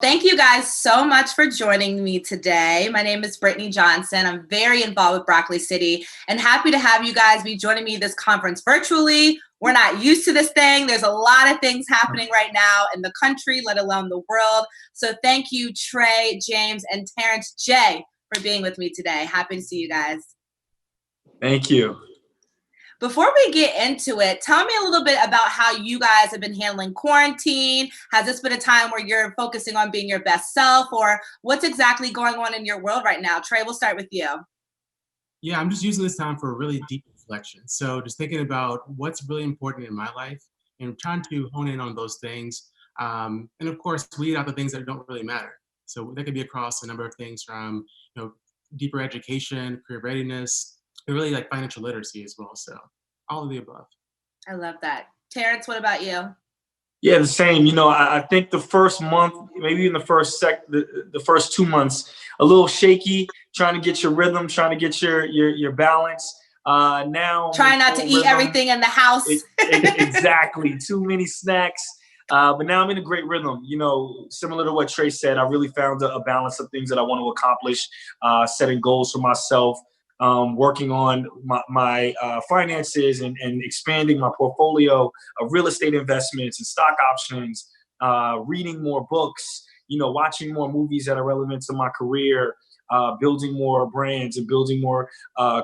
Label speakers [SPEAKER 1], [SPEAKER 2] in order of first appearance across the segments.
[SPEAKER 1] Thank you guys so much for joining me today. My name is Brittany Johnson. I'm very involved with Broccoli City and happy to have you guys be joining me this conference virtually. We're not used to this thing. There's a lot of things happening right now in the country, let alone the world. So thank you, Trey, James, and Terrence J for being with me today. Happy to see you guys.
[SPEAKER 2] Thank you.
[SPEAKER 1] Before we get into it, tell me a little bit about how you guys have been handling quarantine. Has this been a time where you're focusing on being your best self, or what's exactly going on in your world right now? Trey, we'll start with you.
[SPEAKER 3] Yeah, I'm just using this time for a really deep reflection. So just thinking about what's really important in my life and trying to hone in on those things. And of course, weed out the things that don't really matter. So that could be across a number of things from, deeper education, career readiness, and really like financial literacy as well. So all of the above.
[SPEAKER 1] I love that. Terrence, what about you?
[SPEAKER 2] Yeah, the same. I think the first month, maybe in the first the first 2 months, a little shaky, trying to get your rhythm, trying to get your balance. Now
[SPEAKER 1] trying not to eat everything in the house.
[SPEAKER 2] Exactly. Too many snacks. But now I'm in a great rhythm. Similar to what Trey said, I really found a balance of things that I want to accomplish, setting goals for myself, working on my finances and expanding my portfolio of real estate investments and stock options, reading more books, watching more movies that are relevant to my career, building more brands and building more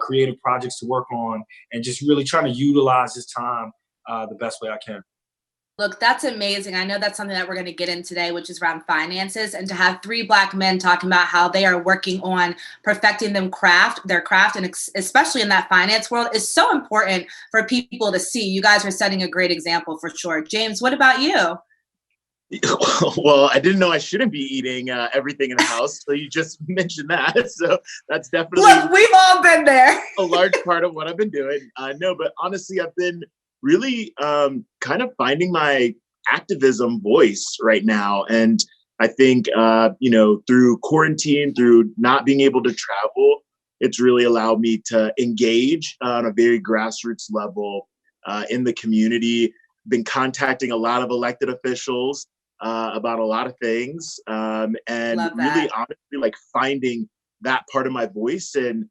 [SPEAKER 2] creative projects to work on, and just really trying to utilize this time the best way I can.
[SPEAKER 1] Look, that's amazing. I know that's something that we're going to get in today, which is around finances, and to have three Black men talking about how they are working on perfecting their craft, and especially in that finance world is so important for people to see. You guys are setting a great example for sure. James, what about you?
[SPEAKER 4] Well, I didn't know I shouldn't be eating everything in the house, so you just mentioned that. So that's definitely
[SPEAKER 1] look, we've all been there.
[SPEAKER 4] A large part of what I've been doing. No, but honestly, I've been really kind of finding my activism voice right now. And I think, through quarantine, through not being able to travel, it's really allowed me to engage on a very grassroots level in the community. Been contacting a lot of elected officials about a lot of things, and really honestly like finding that part of my voice and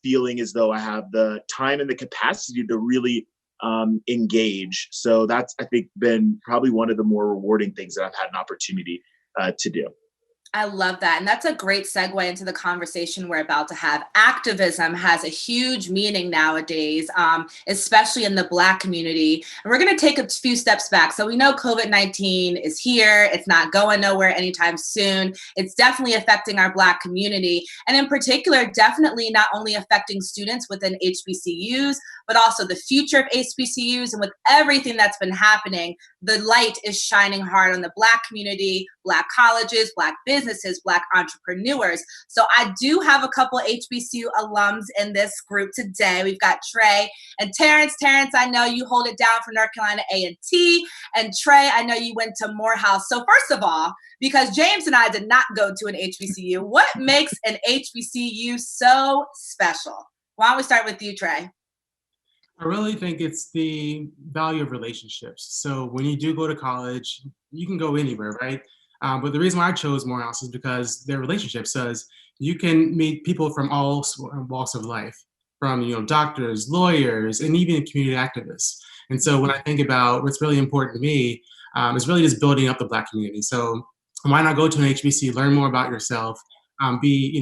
[SPEAKER 4] feeling as though I have the time and the capacity to really engage. So that's, I think, been probably one of the more rewarding things that I've had an opportunity to do.
[SPEAKER 1] I love that. And that's a great segue into the conversation we're about to have. Activism has a huge meaning nowadays, especially in the Black community. And we're going to take a few steps back. So we know COVID-19 is here. It's not going nowhere anytime soon. It's definitely affecting our Black community. And in particular, definitely not only affecting students within HBCUs, but also the future of HBCUs. And with everything that's been happening, the light is shining hard on the Black community, Black colleges, Black businesses, Black entrepreneurs. So I do have a couple HBCU alums in this group today. We've got Trey and Terrence. Terrence, I know you hold it down for North Carolina A&T. And Trey, I know you went to Morehouse. So first of all, because James and I did not go to an HBCU, what makes an HBCU so special? Why don't we start with you, Trey?
[SPEAKER 3] I really think it's the value of relationships. So when you do go to college, you can go anywhere, right? But the reason why I chose Morehouse is because their relationship says you can meet people from all walks of life, from doctors, lawyers, and even community activists. And so when I think about what's really important to me, is really just building up the Black community. So why not go to an HBC, learn more about yourself,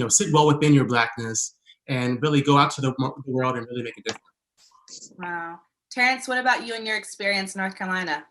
[SPEAKER 3] sit well within your Blackness, and really go out to the world and really make a difference.
[SPEAKER 1] Wow. Terrence, what about you and your experience in North Carolina?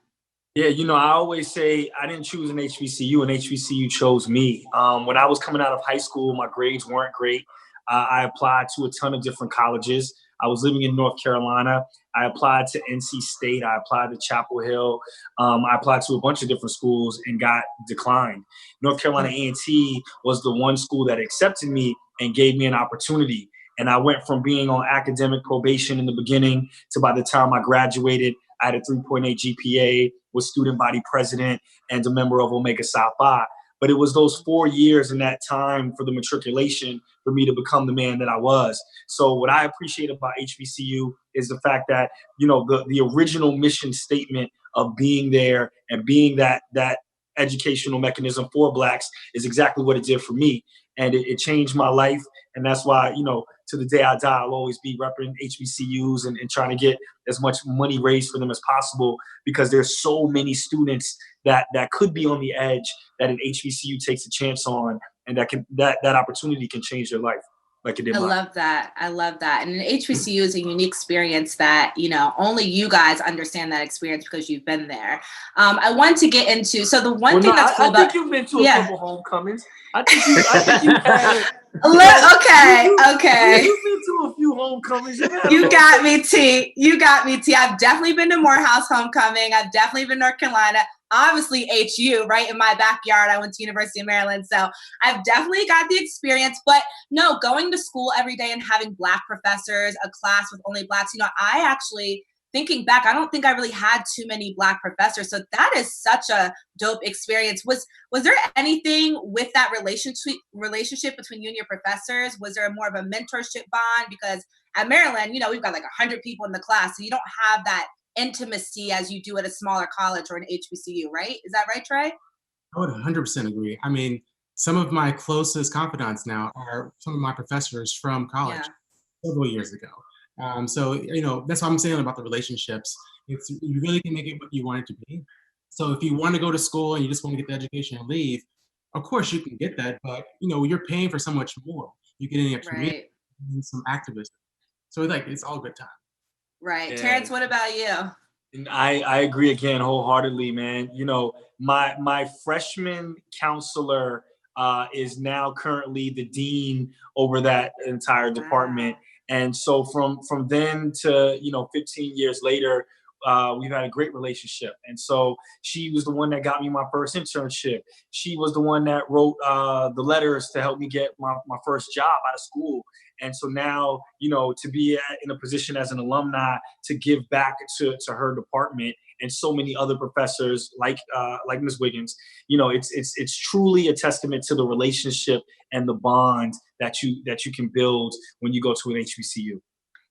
[SPEAKER 2] Yeah, I always say I didn't choose an HBCU, an HBCU chose me. When I was coming out of high school, my grades weren't great. I applied to a ton of different colleges. I was living in North Carolina. I applied to NC State. I applied to Chapel Hill. I applied to a bunch of different schools and got declined. North Carolina A&T was the one school that accepted me and gave me an opportunity. And I went from being on academic probation in the beginning to by the time I graduated, I had a 3.8 GPA, was student body president, and a member of Omega Psi Phi. But it was those 4 years in that time for the matriculation for me to become the man that I was. So what I appreciate about HBCU is the fact that, the original mission statement of being there and being that educational mechanism for Blacks is exactly what it did for me. And it changed my life. And that's why, to the day I die, I'll always be repping HBCUs and trying to get as much money raised for them as possible, because there's so many students that could be on the edge that an HBCU takes a chance on, and that opportunity can change their life like it did mine.
[SPEAKER 1] Love that. I love that. And an HBCU is a unique experience that, only you guys understand that experience because you've been there. I want to get into, so the one thing that's cool about—
[SPEAKER 2] I think you've been to a couple homecomings. I think you had
[SPEAKER 1] okay.
[SPEAKER 2] You've been to a few homecomings.
[SPEAKER 1] You got me, T. You got me, T. I've definitely been to Morehouse homecoming. I've definitely been to North Carolina. Obviously, HU, right in my backyard. I went to University of Maryland. So I've definitely got the experience. But no, going to school every day and having Black professors, a class with only Blacks, I actually, thinking back, I don't think I really had too many Black professors. So that is such a dope experience. Was there anything with that relationship between you and your professors? Was there more of a mentorship bond? Because at Maryland, we've got like 100 people in the class. So you don't have that intimacy as you do at a smaller college or an HBCU, right? Is that right, Trey?
[SPEAKER 3] I would 100% agree. I mean, some of my closest confidants now are some of my professors from college several years ago. So, that's what I'm saying about the relationships. You really can make it what you want it to be. So if you want to go to school and you just want to get the education and leave, of course you can get that, but you're paying for so much more. You're getting extra meals and some activism. So it's all good time.
[SPEAKER 1] Right. Yeah. Terrence, what about you?
[SPEAKER 2] And I agree again wholeheartedly, man. My freshman counselor is now currently the dean over that entire department. And so from then to 15 years later, we've had a great relationship. And so she was the one that got me my first internship. She was the one that wrote the letters to help me get my first job out of school. And so now, to be in a position as an alumni to give back to her department and so many other professors like Ms. Wiggins, it's truly a testament to the relationship and the bond that you can build when you go to an HBCU.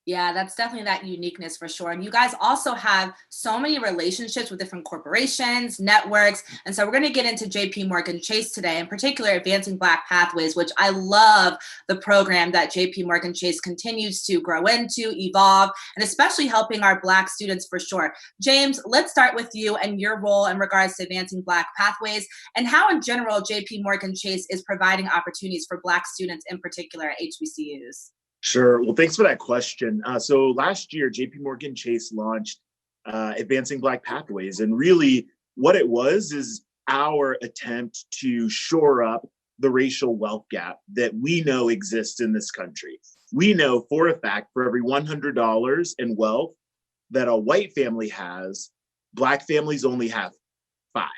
[SPEAKER 1] Yeah, that's definitely that uniqueness for sure. And you guys also have so many relationships with different corporations, networks. And so we're going to get into JP Morgan Chase today, in particular, Advancing Black Pathways, which I love the program that JP Morgan Chase continues to grow into, evolve, and especially helping our Black students for sure. James, let's start with you and your role in regards to Advancing Black Pathways and how in general JP Morgan Chase is providing opportunities for Black students in particular at HBCUs.
[SPEAKER 4] Sure. Well, thanks for that question. So last year, JP Morgan Chase launched Advancing Black Pathways. And really what it was is our attempt to shore up the racial wealth gap that we know exists in this country. We know for a fact for every $100 in wealth that a white family has, Black families only have $5.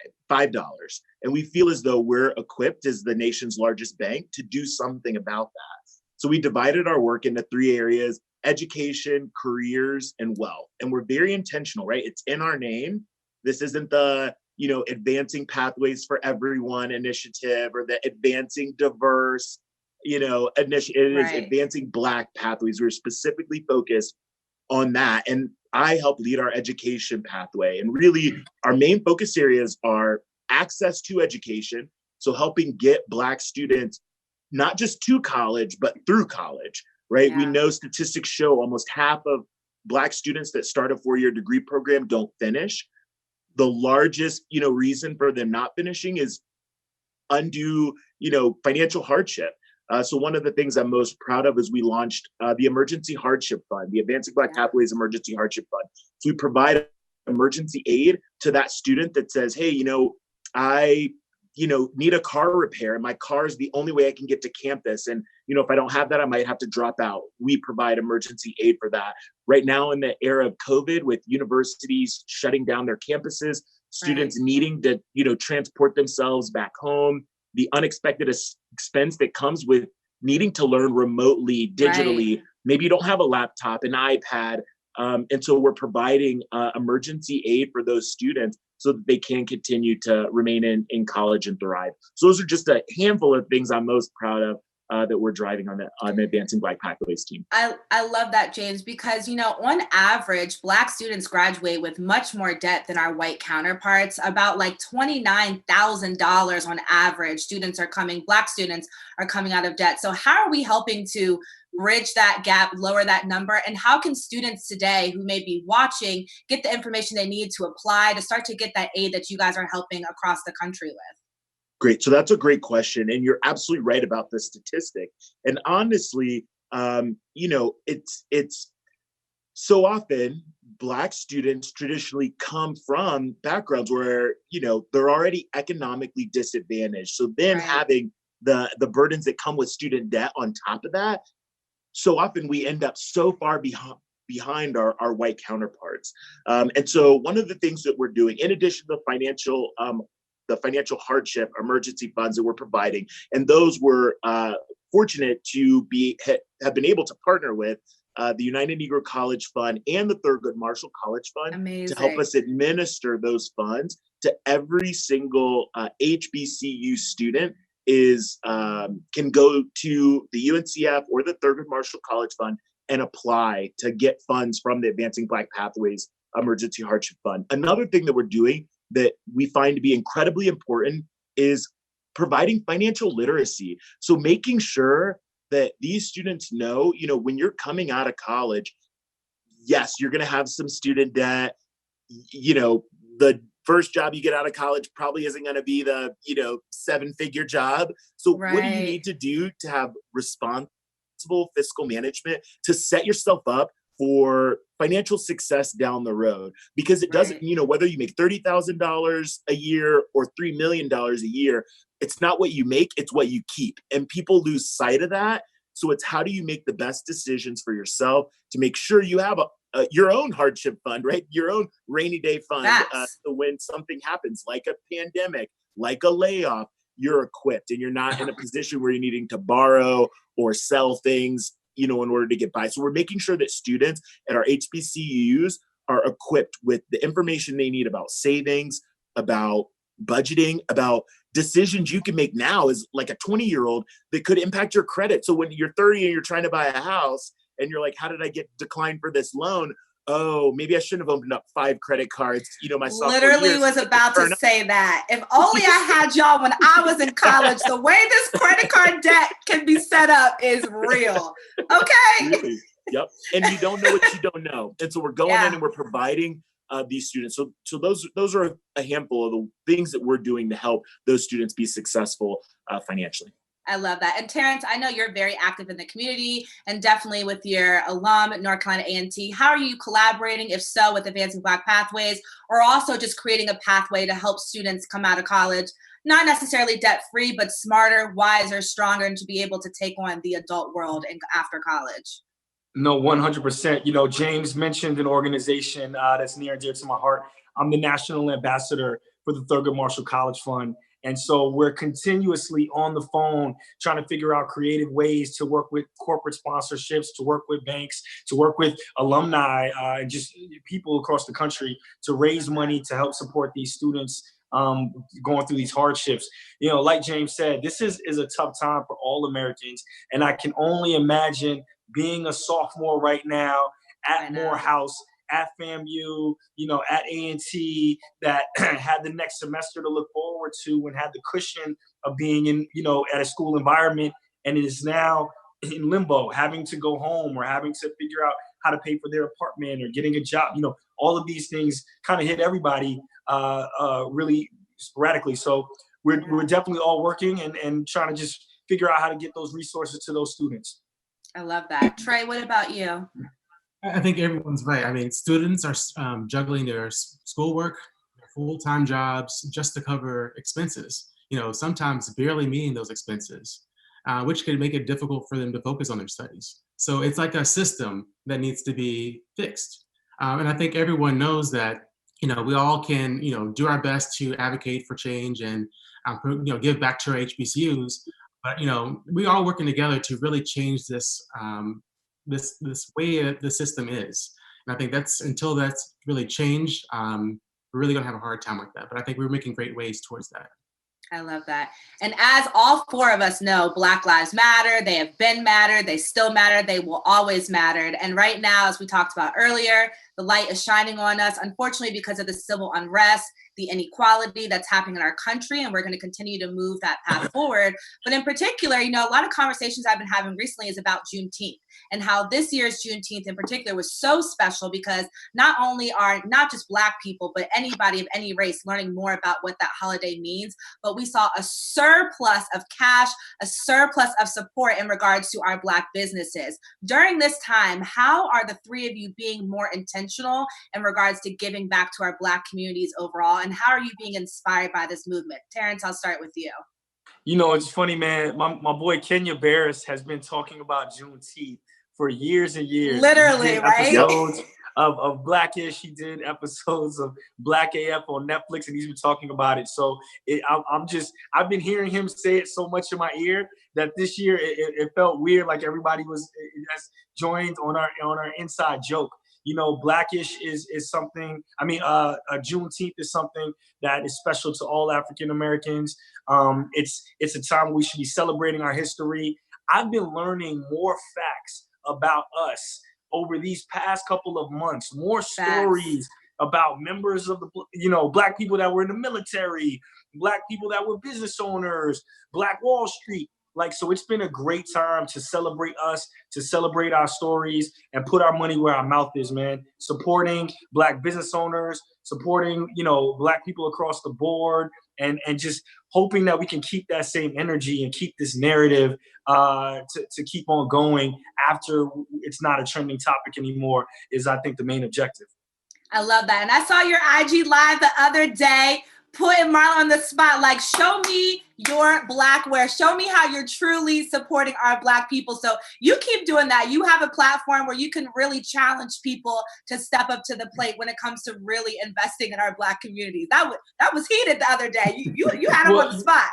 [SPEAKER 4] And we feel as though we're equipped as the nation's largest bank to do something about that. So we divided our work into 3 areas: education, careers, and wealth. And we're very intentional, right? It's in our name. This isn't the, Advancing Pathways for Everyone initiative or the Advancing Diverse, initiative. It is Advancing Black Pathways. We're specifically focused on that. And I help lead our education pathway. And really, our main focus areas are access to education. So helping get Black students not just to college, but through college, right? Yeah. We know statistics show almost half of Black students that start a 4-year degree program don't finish. The largest, reason for them not finishing is undue, financial hardship. So one of the things I'm most proud of is we launched the Emergency Hardship Fund, the Advancing Black Pathways Emergency Hardship Fund. So we provide emergency aid to that student that says, hey, I need a car repair. And my car is the only way I can get to campus. And, if I don't have that, I might have to drop out. We provide emergency aid for that. Right now in the era of COVID, with universities shutting down their campuses, students needing to, transport themselves back home, the unexpected expense that comes with needing to learn remotely, digitally. Maybe you don't have a laptop, an iPad. And so we're providing emergency aid for those students so that they can continue to remain in college and thrive. So those are just a handful of things I'm most proud of that we're driving on the Advancing Black Pathways team.
[SPEAKER 1] I love that, James, because, you know, on average, Black students graduate with much more debt than our white counterparts. About like $29,000 on average, Black students are coming out of debt. So how are we helping to bridge that gap, lower that number? And how can students today who may be watching get the information they need to apply to start to get that aid that you guys are helping across the country with?
[SPEAKER 4] Great. So that's a great question. And you're absolutely right about the statistic. And honestly, you know, it's so often Black students traditionally come from backgrounds where, you know, they're already economically disadvantaged. So then having the burdens that come with student debt on top of that, so often we end up so far behind our white counterparts. And so one of the things that we're doing, in addition to the financial hardship emergency funds that we're providing, and those we're fortunate to have been able to partner with the United Negro College Fund and the Thurgood Marshall College Fund.
[SPEAKER 1] Amazing.
[SPEAKER 4] To help us administer those funds to every single HBCU student can go to the UNCF or the Thurgood Marshall College Fund and apply to get funds from the Advancing Black Pathways Emergency Hardship Fund. Another thing that we're doing that we find to be incredibly important is providing financial literacy. So making sure that these students know, you know, when you're coming out of college, yes, you're going to have some student debt. You know, the first job you get out of college probably isn't going to be the, you know, 7-figure job. So what do you need to do to have responsible fiscal management to set yourself up for financial success down the road? Because it doesn't, you know, whether you make $30,000 a year or $3 million a year, it's not what you make, it's what you keep. And people lose sight of that. So it's how do you make the best decisions for yourself to make sure you have your own hardship fund, right? Your own rainy day fund. So when something happens, like a pandemic, like a layoff, you're equipped and you're not in a position where you're needing to borrow or sell things, you know, in order to get by. So we're making sure that students at our HBCUs are equipped with the information they need about savings, about budgeting, about decisions you can make now as like a 20-year-old that could impact your credit. So when you're 30 and you're trying to buy a house and you're like, how did I get declined for this loan? Oh, maybe I shouldn't have opened up 5 credit cards, you know, my sophomore
[SPEAKER 1] Literally
[SPEAKER 4] year.
[SPEAKER 1] was about to say that. If only I had y'all when I was in college, the way this credit card debt can be set up is real. Okay.
[SPEAKER 4] Really? Yep. And you don't know what you don't know. And so we're going in and we're providing these students. So those are a handful of the things that we're doing to help those students be successful financially.
[SPEAKER 1] I love that. And Terrence, I know you're very active in the community and definitely with your alum at North Carolina A&T. How are you collaborating, if so, with Advancing Black Pathways, or also just creating a pathway to help students come out of college, not necessarily debt-free, but smarter, wiser, stronger, and to be able to take on the adult world after college?
[SPEAKER 2] No, 100%. You know, James mentioned an organization that's near and dear to my heart. I'm the national ambassador for the Thurgood Marshall College Fund. And so we're continuously on the phone trying to figure out creative ways to work with corporate sponsorships, to work with banks, to work with alumni, and just people across the country to raise money to help support these students going through these hardships. You know, like James said, this is a tough time for all Americans. And I can only imagine being a sophomore right now at Morehouse, at FAMU, you know, at A&T, that had the next semester to look forward to and had the cushion of being in, you know, at a school environment, and it is now in limbo, having to go home or having to figure out how to pay for their apartment or getting a job. You know, all of these things kind of hit everybody really sporadically. So we're definitely all working and trying to just figure out how to get those resources to those students.
[SPEAKER 1] I love that. Trey, what about you?
[SPEAKER 3] I think everyone's right. I mean, students are juggling their schoolwork, their full-time jobs, just to cover expenses. You know, sometimes barely meeting those expenses, which can make it difficult for them to focus on their studies. So it's like a system that needs to be fixed. And I think everyone knows that, you know, we all can, you know, do our best to advocate for change and, you know, give back to our HBCUs. But, you know, we are working together to really change this this way that the system is. And I think until that's really changed, we're really gonna have a hard time with that. But I think we're making great ways towards that.
[SPEAKER 1] I love that. And as all four of us know, Black Lives Matter. They have been mattered. They still matter. They will always matter. And right now, as we talked about earlier, the light is shining on us, unfortunately, because of the civil unrest, the inequality that's happening in our country. And we're going to continue to move that path forward. But in particular, a lot of conversations I've been having recently is about Juneteenth and how this year's Juneteenth in particular was so special because not only are not just Black people, but anybody of any race learning more about what that holiday means, but we saw a surplus of cash, a surplus of support in regards to our Black businesses. During this time, how are the three of you being more intentional in regards to giving back to our Black communities overall? And how are you being inspired by this movement? Terrence, I'll start with you.
[SPEAKER 2] It's funny, man. My boy Kenya Barris has been talking about Juneteenth for years and years.
[SPEAKER 1] Literally, right?
[SPEAKER 2] Episodes of Blackish. He did episodes of Black AF on Netflix, and he's been talking about it. So I've been hearing him say it so much in my ear that this year it felt weird, like everybody was joined on our inside joke. Blackish is something. Juneteenth is something that is special to all African Americans. It's a time we should be celebrating our history. I've been learning more facts about us over these past couple of months, more stories about members of the, Black people that were in the military, Black people that were business owners, Black Wall Street. So it's been a great time to celebrate us, to celebrate our stories, and put our money where our mouth is, man. Supporting Black business owners, supporting, Black people across the board, and just hoping that we can keep that same energy and keep this narrative to keep on going after it's not a trending topic anymore is, I think, the main objective.
[SPEAKER 1] I love that. And I saw your IG live the other day, putting Marlon on the spot, like, show me your Blackware. Show me how you're truly supporting our Black people. So you keep doing that. You have a platform where you can really challenge people to step up to the plate when it comes to really investing in our Black communities. That was heated the other day. You had him on the spot.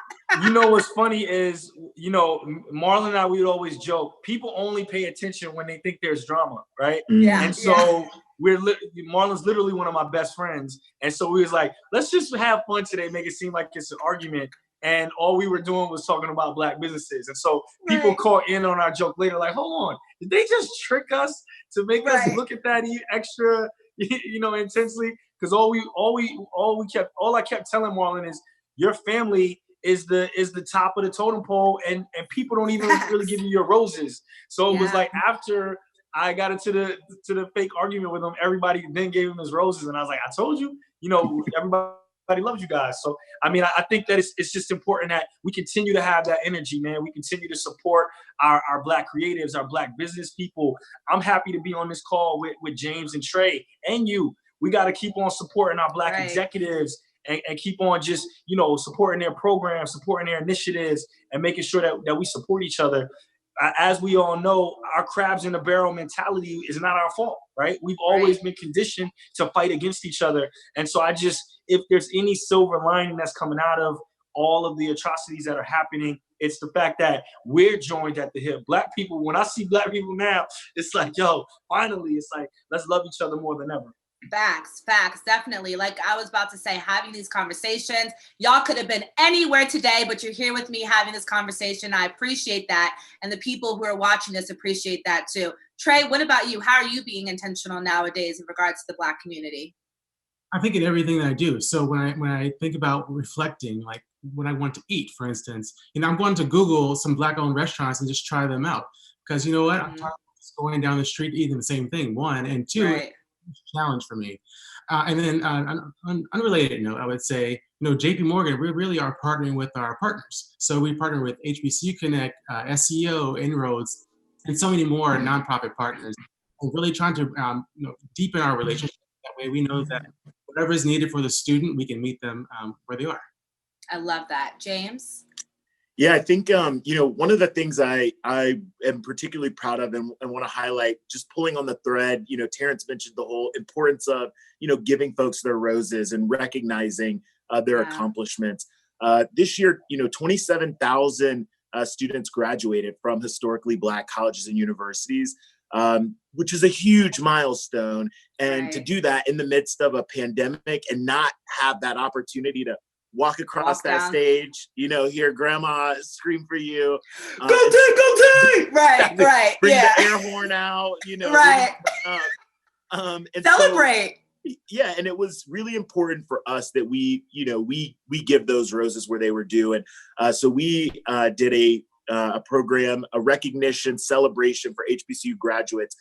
[SPEAKER 2] What's funny is, Marlon and I, we would always joke, people only pay attention when they think there's drama, right?
[SPEAKER 1] Yeah.
[SPEAKER 2] And so Marlon's literally one of my best friends. And so we was like, let's just have fun today, make it seem like it's an argument. And all we were doing was talking about Black businesses. And so people caught in on our joke later, like, hold on, did they just trick us to make us look at that extra, intensely? Because all I kept telling Marlon is, your family is the top of the totem pole, and people don't even really give you your roses. So it was like, after I got into the fake argument with him, everybody then gave him his roses, and I was like, I told you, everybody loves you guys. So I think that it's just important that we continue to have that energy, man. We continue to support our Black creatives, our Black business people. I'm happy to be on this call with James and Trey and you. We got to keep on supporting our Black executives and keep on just supporting their programs, supporting their initiatives, and making sure that we support each other. As we all know, our crabs in the barrel mentality is not our fault, right? We've always been conditioned to fight against each other. And so if there's any silver lining that's coming out of all of the atrocities that are happening, it's the fact that we're joined at the hip. Black people, when I see Black people now, it's like, yo, finally, it's like, let's love each other more than ever.
[SPEAKER 1] Facts, definitely. Like I was about to say, having these conversations, y'all could have been anywhere today, but you're here with me having this conversation. I appreciate that. And the people who are watching this appreciate that too. Trey, what about you? How are you being intentional nowadays in regards to the Black community?
[SPEAKER 3] I think in everything that I do. So when I think about reflecting, like when I want to eat, for instance, I'm going to Google some Black-owned restaurants and just try them out. Because you know what? I'm tired of just going down the street eating the same thing, one. And two, challenge for me. And then on an unrelated note, I would say, JP Morgan, we really are partnering with our partners. So we partner with HBCU Connect, SEO, Inroads, and so many more nonprofit partners. We're really trying to deepen our relationship. That way we know that whatever is needed for the student, we can meet them where they are.
[SPEAKER 1] I love that. James?
[SPEAKER 4] Yeah, I think, one of the things I am particularly proud of and want to highlight, just pulling on the thread, Terrence mentioned the whole importance of, giving folks their roses and recognizing their accomplishments. This year, 27,000 students graduated from historically Black colleges and universities, which is a huge milestone. And to do that in the midst of a pandemic and not have that opportunity to walk across that stage, you know, hear grandma scream for you.
[SPEAKER 1] Go take! Right, right.
[SPEAKER 4] Bring the air horn out, you know.
[SPEAKER 1] Right.
[SPEAKER 4] And
[SPEAKER 1] celebrate.
[SPEAKER 4] So, yeah, and it was really important for us that we, you know, we give those roses where they were due. And so we did a program, a recognition celebration for HBCU graduates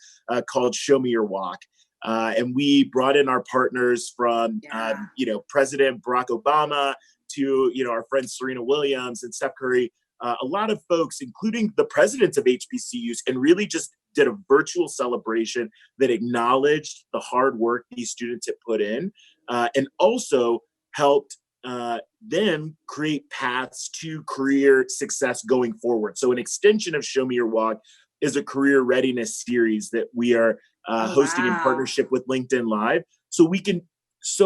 [SPEAKER 4] called Show Me Your Walk. And we brought in our partners from, you know, President Barack Obama to, you know, our friend Serena Williams and Steph Curry, a lot of folks, including the presidents of HBCUs, and really just did a virtual celebration that acknowledged the hard work these students had put in, and also helped them create paths to career success going forward. So an extension of Show Me Your Walk is a career readiness series that we are hosting in partnership with LinkedIn Live. So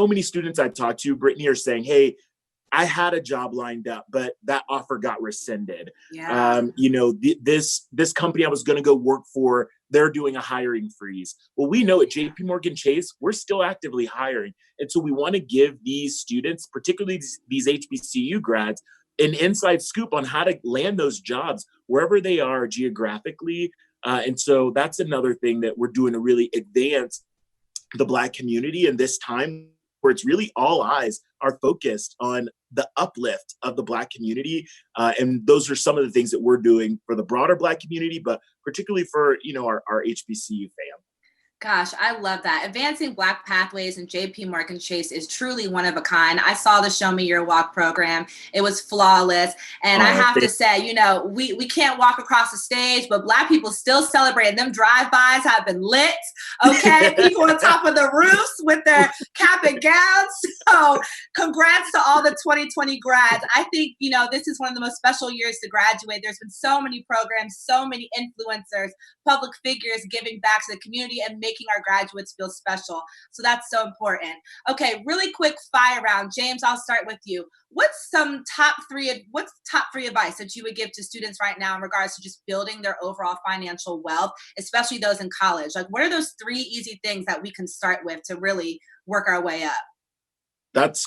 [SPEAKER 4] many students I talked to, Brittany, are saying, hey, I had a job lined up, but that offer got rescinded. You know, this company I was going to go work for, they're doing a hiring freeze. Well, we know at JP Morgan Chase, we're still actively hiring. And so we want to give these students, particularly these HBCU grads, an inside scoop on how to land those jobs wherever they are geographically. And so that's another thing that we're doing to really advance the Black community in this time where it's really all eyes are focused on the uplift of the Black community. And those are some of the things that we're doing for the broader Black community, but particularly for, you know, our HBCU fam.
[SPEAKER 1] Gosh, I love that. Advancing Black Pathways in JP Morgan Chase is truly one of a kind. I saw the Show Me Your Walk program. It was flawless. And I have to say, you know, we can't walk across the stage, but Black people still celebrating. Them drive-bys have been lit. Okay. People on top of the roofs with their cap and gowns. So congrats to all the 2020 grads. I think, you know, this is one of the most special years to graduate. There's been so many programs, so many influencers, public figures giving back to the community and making our graduates feel special. So that's so important. Okay, really quick fire round. James, I'll start with you. What's top three advice that you would give to students right now in regards to just building their overall financial wealth, especially those in college? Like, what are those 3 easy things that we can start with to really work our way up?
[SPEAKER 4] That's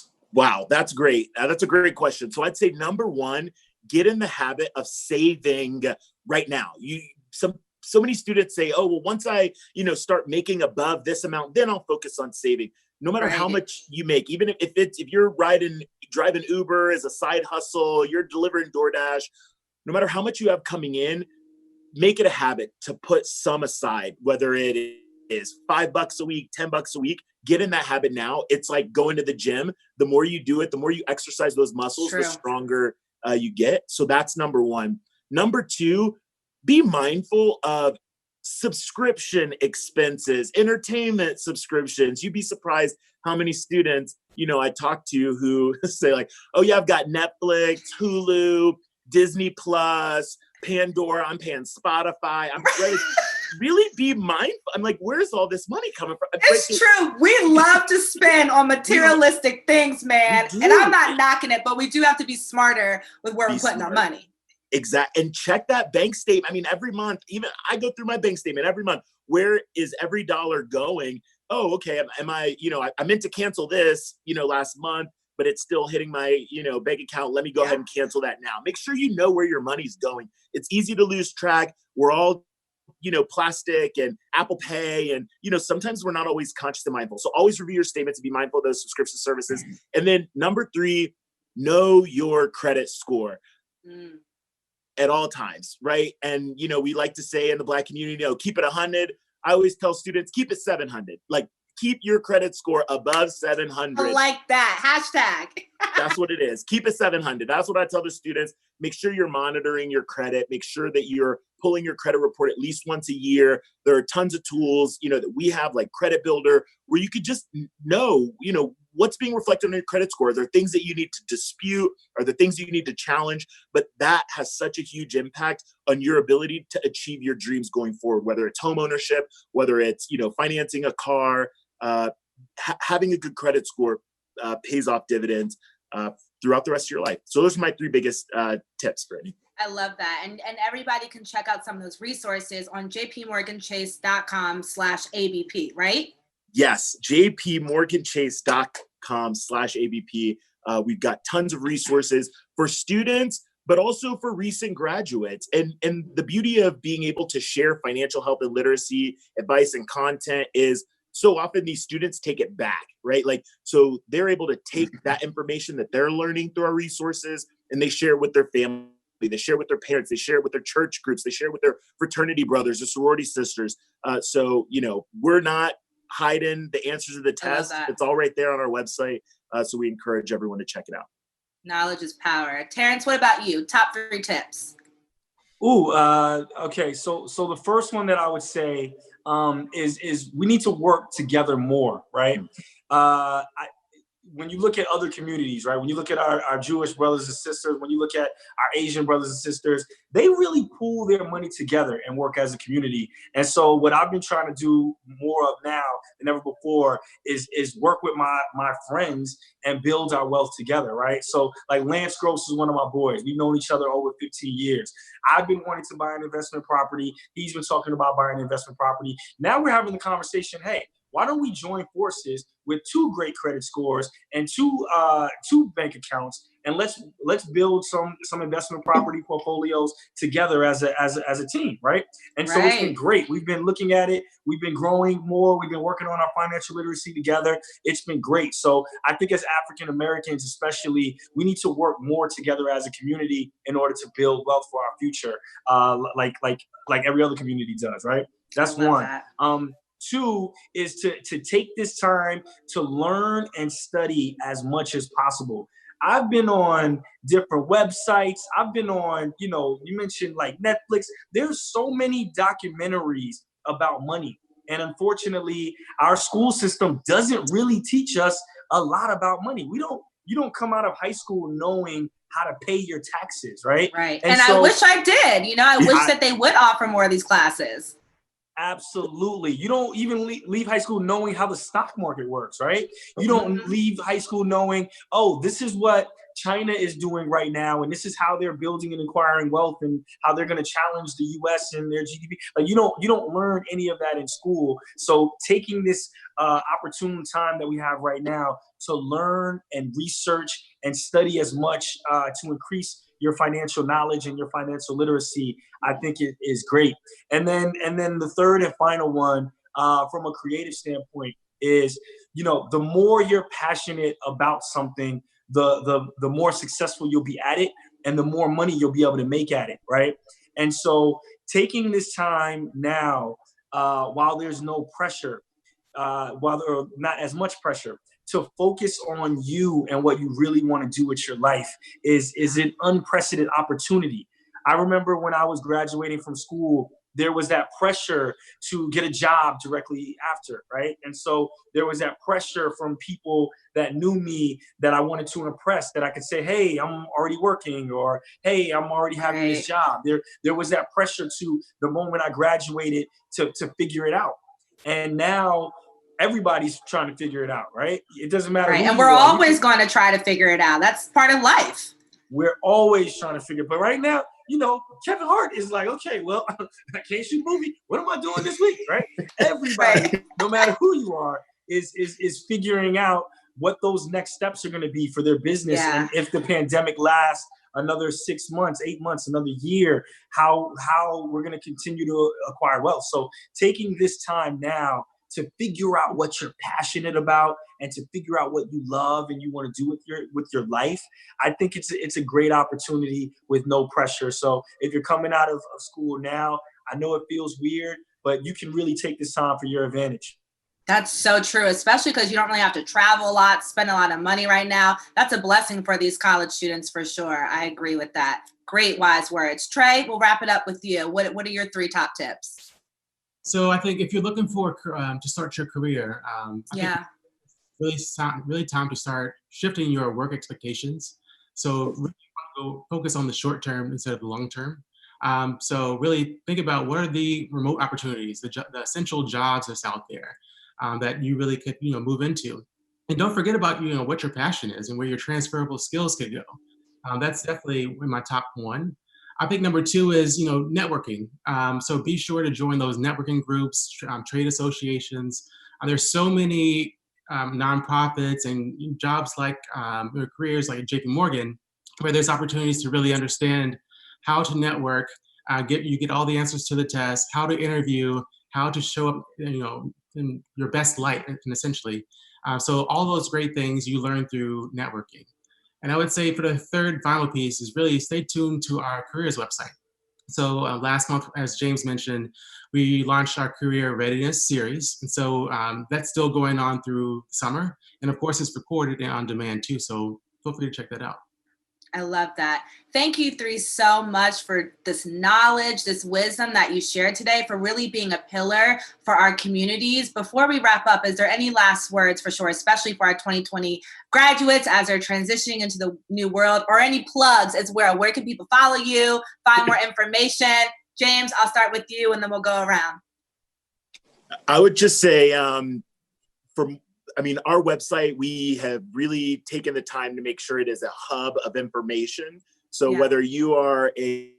[SPEAKER 4] great. That's a great question. So I'd say number 1, get in the habit of saving right now. So many students say, oh, well, once I, you know, start making above this amount, then I'll focus on saving. No matter how much you make, even if you're driving Uber as a side hustle, you're delivering DoorDash, no matter how much you have coming in, make it a habit to put some aside, whether it is $5 a week, $10 a week. Get in that habit now. It's like going to the gym. The more you do it, the more you exercise those muscles, the stronger you get. So that's number 1. Number 2, be mindful of subscription expenses, entertainment subscriptions. You'd be surprised how many students, you know, I talk to who say like, oh yeah, I've got Netflix, Hulu, Disney Plus, Pandora, I'm paying Spotify. I'm ready. Really be mindful. I'm like, where's all this money coming from?
[SPEAKER 1] It's true. We love to spend on materialistic things, man. And I'm not knocking it, but we do have to be smarter with where we're putting our money.
[SPEAKER 4] Exactly. And check that bank statement. I mean, every month, even I go through my bank statement every month. Where is every dollar going? Oh, okay. Am I, you know, I meant to cancel this, you know, last month, but it's still hitting my, you know, bank account. Let me go ahead and cancel that now. Make sure you know where your money's going. It's easy to lose track. We're all, you know, plastic and Apple Pay. And, you know, sometimes we're not always conscious and mindful. So always review your statements and be mindful of those subscription services. And then number 3, know your credit score. At all times, right? And, you know, we like to say in the Black community, you know, keep it 100. I always tell students, keep it 700. Like, keep your credit score above 700.
[SPEAKER 1] I like that. Hashtag.
[SPEAKER 4] That's what it is. Keep it 700. That's what I tell the students. Make sure you're monitoring your credit. Make sure that you're pulling your credit report at least once a year. There are tons of tools, you know, that we have, like Credit Builder, where you could just know, you know, what's being reflected on your credit score. Are there things that you need to dispute? Are there things you need to challenge? But that has such a huge impact on your ability to achieve your dreams going forward, whether it's home ownership, whether it's, you know, financing a car, having a good credit score pays off dividends throughout the rest of your life. So those are my 3 biggest tips, Brittany.
[SPEAKER 1] I love that. And everybody can check out some of those resources on jpmorganchase.com/ABP, right?
[SPEAKER 4] Yes, jpmorganchase.com/ABP. We've got tons of resources for students, but also for recent graduates. And the beauty of being able to share financial health and literacy advice and content is so often these students take it back, right? Like, so they're able to take that information that they're learning through our resources and they share it with their family, they share it with their parents, they share it with their church groups, they share it with their fraternity brothers or sorority sisters. So, you know, we're not hiding the answers to the test. It's all right there on our website. So we encourage everyone to check it out.
[SPEAKER 1] Knowledge is power. Terrence, what about you? Top 3 tips.
[SPEAKER 2] Ooh, okay. So the first one that I would say is we need to work together more, right? When you look at other communities, right? When you look at our Jewish brothers and sisters, when you look at our Asian brothers and sisters, they really pool their money together and work as a community. And so what I've been trying to do more of now than ever before is work with my friends and build our wealth together, right? So like Lance Gross is one of my boys. We've known each other over 15 years. I've been wanting to buy an investment property. He's been talking about buying an investment property. Now we're having the conversation, hey, why don't we join forces with 2 great credit scores and 2 bank accounts, and let's build some investment property portfolios together as a team, right? And so it's been great. We've been looking at it. We've been growing more. We've been working on our financial literacy together. It's been great. So I think as African Americans, especially, we need to work more together as a community in order to build wealth for our future, like every other community does, right? That's one.
[SPEAKER 1] That.
[SPEAKER 2] 2 is to take this time to learn and study as much as possible. I've been on different websites. I've been on, you know, you mentioned like Netflix. There's so many documentaries about money. And unfortunately, our school system doesn't really teach us a lot about money. You don't come out of high school knowing how to pay your taxes, right?
[SPEAKER 1] Right. And so, I wish I did. You know, I wish that they would offer more of these classes.
[SPEAKER 2] Absolutely. You don't even leave high school knowing how the stock market works, right? You don't leave high school knowing, oh, this is what China is doing right now, and this is how they're building and acquiring wealth, and how they're going to challenge the U.S. and their GDP. Like you don't learn any of that in school. So taking this opportune time that we have right now to learn and research and study as much to increase your financial knowledge and your financial literacy, I think it is great. And then the third and final one, from a creative standpoint, is, you know, the more you're passionate about something, the more successful you'll be at it, and the more money you'll be able to make at it, right? And so taking this time now, while there's no pressure, while there are not as much pressure, to focus on you and what you really want to do with your life is an unprecedented opportunity. I remember when I was graduating from school, there was that pressure to get a job directly after, right? And so there was that pressure from people that knew me that I wanted to impress, that I could say, hey, I'm already working, or hey, I'm already having this job. There was that pressure to the moment I graduated to figure it out. And now everybody's trying to figure it out, right? It doesn't matter.
[SPEAKER 1] Right. And we're always going to try to figure it out. That's part of life.
[SPEAKER 2] We're always trying to figure it out. But right now, you know, Kevin Hart is like, okay, well, I can't shoot a movie. What am I doing this week, right? Everybody, no matter who you are, is figuring out what those next steps are going to be for their business. Yeah. And if the pandemic lasts another 6 months, 8 months, another year, how we're going to continue to acquire wealth. So taking this time now to figure out what you're passionate about and to figure out what you love and you want to do with your life, I think it's a great opportunity with no pressure. So if you're coming out of school now, I know it feels weird, but you can really take this time for your advantage.
[SPEAKER 1] That's so true, especially because you don't really have to travel a lot, spend a lot of money right now. That's a blessing for these college students for sure. I agree with that. Great wise words. Trey, we'll wrap it up with you. What are your 3 top tips?
[SPEAKER 3] So I think if you're looking for to start your career, I think it's really time to start shifting your work expectations. So really focus on the short term instead of the long term. So really think about what are the remote opportunities, the essential jobs that's out there that you really could move into, and don't forget about what your passion is and where your transferable skills could go. That's definitely in my top 1. I think number 2 is, networking. So be sure to join those networking groups, trade associations. There's so many nonprofits and jobs like or careers like at JP Morgan, where there's opportunities to really understand how to network, get all the answers to the test, how to interview, how to show up, in your best light, and essentially. So all those great things you learn through networking. And I would say for the third final piece is really stay tuned to our careers website. So last month, as James mentioned, we launched our career readiness series. And so that's still going on through summer. And of course, it's recorded and on demand too. So feel free to check that out.
[SPEAKER 1] I love that. Thank you three so much for this knowledge, this wisdom that you shared today, for really being a pillar for our communities. Before we wrap up, is there any last words for sure, especially for our 2020 graduates as they're transitioning into the new world, or any plugs as well? Where can people follow you, find more information? James, I'll start with you and then we'll go around.
[SPEAKER 4] I would just say, our website, we have really taken the time to make sure it is a hub of information. So whether you are a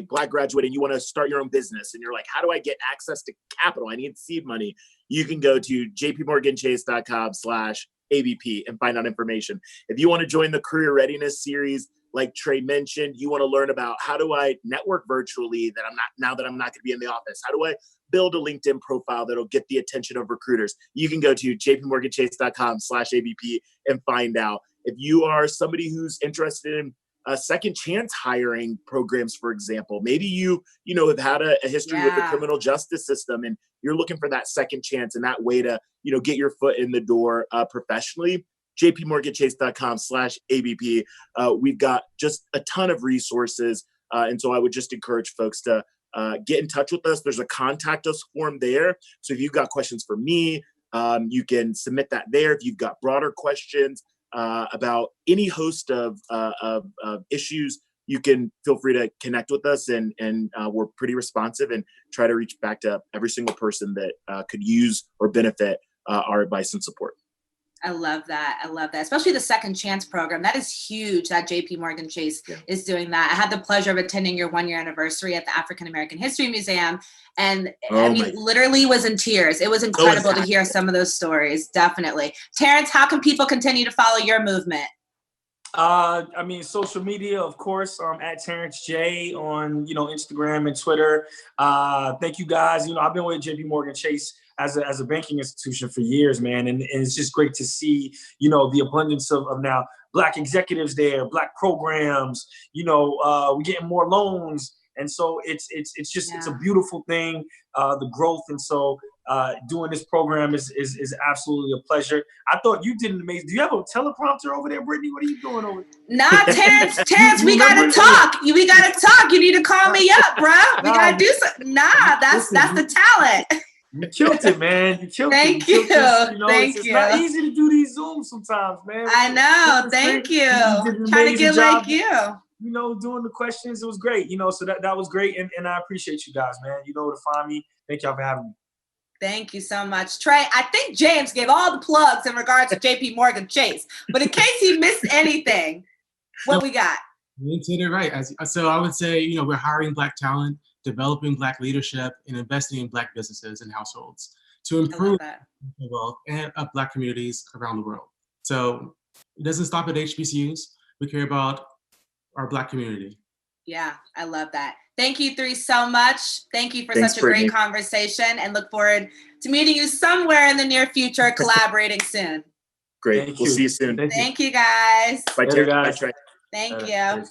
[SPEAKER 4] Black graduate and you want to start your own business and you're like, how do I get access to capital? I need seed money. You can go to jpmorganchase.com/ABP and find out information. If you want to join the Career Readiness Series, like Trey mentioned, you want to learn about how do I network virtually now that I'm not going to be in the office? How do I build a LinkedIn profile that'll get the attention of recruiters? You can go to jpmorganchase.com/ABP and find out. If you are somebody who's interested in second chance hiring programs, for example, maybe you have had a history with the criminal justice system and you're looking for that second chance and that way to, get your foot in the door professionally. jpmorganchase.com/ABP. We've got just a ton of resources. And so I would just encourage folks to get in touch with us. There's a contact us form there. So if you've got questions for me, you can submit that there. If you've got broader questions about any host of issues, you can feel free to connect with us, and we're pretty responsive and try to reach back to every single person that could use or benefit our advice and support.
[SPEAKER 1] I love that. I love that. Especially the Second Chance program. That is huge that JP Morgan Chase is doing that. I had the pleasure of attending your 1-year anniversary at the African American History Museum. And literally was in tears. It was incredible to hear some of those stories. Definitely. Terrence, how can people continue to follow your movement?
[SPEAKER 2] Social media, of course, at Terrence J on, Instagram and Twitter. Thank you guys. I've been with JP Morgan Chase as a banking institution for years, man. And it's just great to see, the abundance of now Black executives there, Black programs, we're getting more loans. And so it's a beautiful thing, the growth. And so doing this program is absolutely a pleasure. I thought you did an amazing. Do you have a teleprompter over there, Brittany? What are you doing over there?
[SPEAKER 1] Nah, Terrence, we gotta talk. We gotta talk. You need to call me up, bro. We gotta do something. Nah, that's the talent.
[SPEAKER 2] You killed it, man. You killed it.
[SPEAKER 1] Thank you. Thank
[SPEAKER 2] it's
[SPEAKER 1] you.
[SPEAKER 2] It's not easy to do these Zooms sometimes, man.
[SPEAKER 1] I know. Thank you. Trying to get like you.
[SPEAKER 2] Doing the questions, it was great. So that was great, and I appreciate you guys, man. You know where to find me. Thank y'all for having me.
[SPEAKER 1] Thank you so much, Trey. I think James gave all the plugs in regards to JP Morgan Chase, but in case he missed anything, what we got?
[SPEAKER 3] You did it right. So I would say, we're hiring Black talent, developing Black leadership, and investing in Black businesses and households to improve the wealth and of Black communities around the world. So it doesn't stop at HBCUs. We care about our Black community.
[SPEAKER 1] Yeah, I love that. Thank you three so much. Thank you for
[SPEAKER 4] Thanks,
[SPEAKER 1] such a great conversation, and look forward to meeting you somewhere in the near future, collaborating soon.
[SPEAKER 4] Great. We'll see you soon.
[SPEAKER 1] Thank you guys.
[SPEAKER 4] Bye, Terry. Bye, Trey.
[SPEAKER 1] Thank you.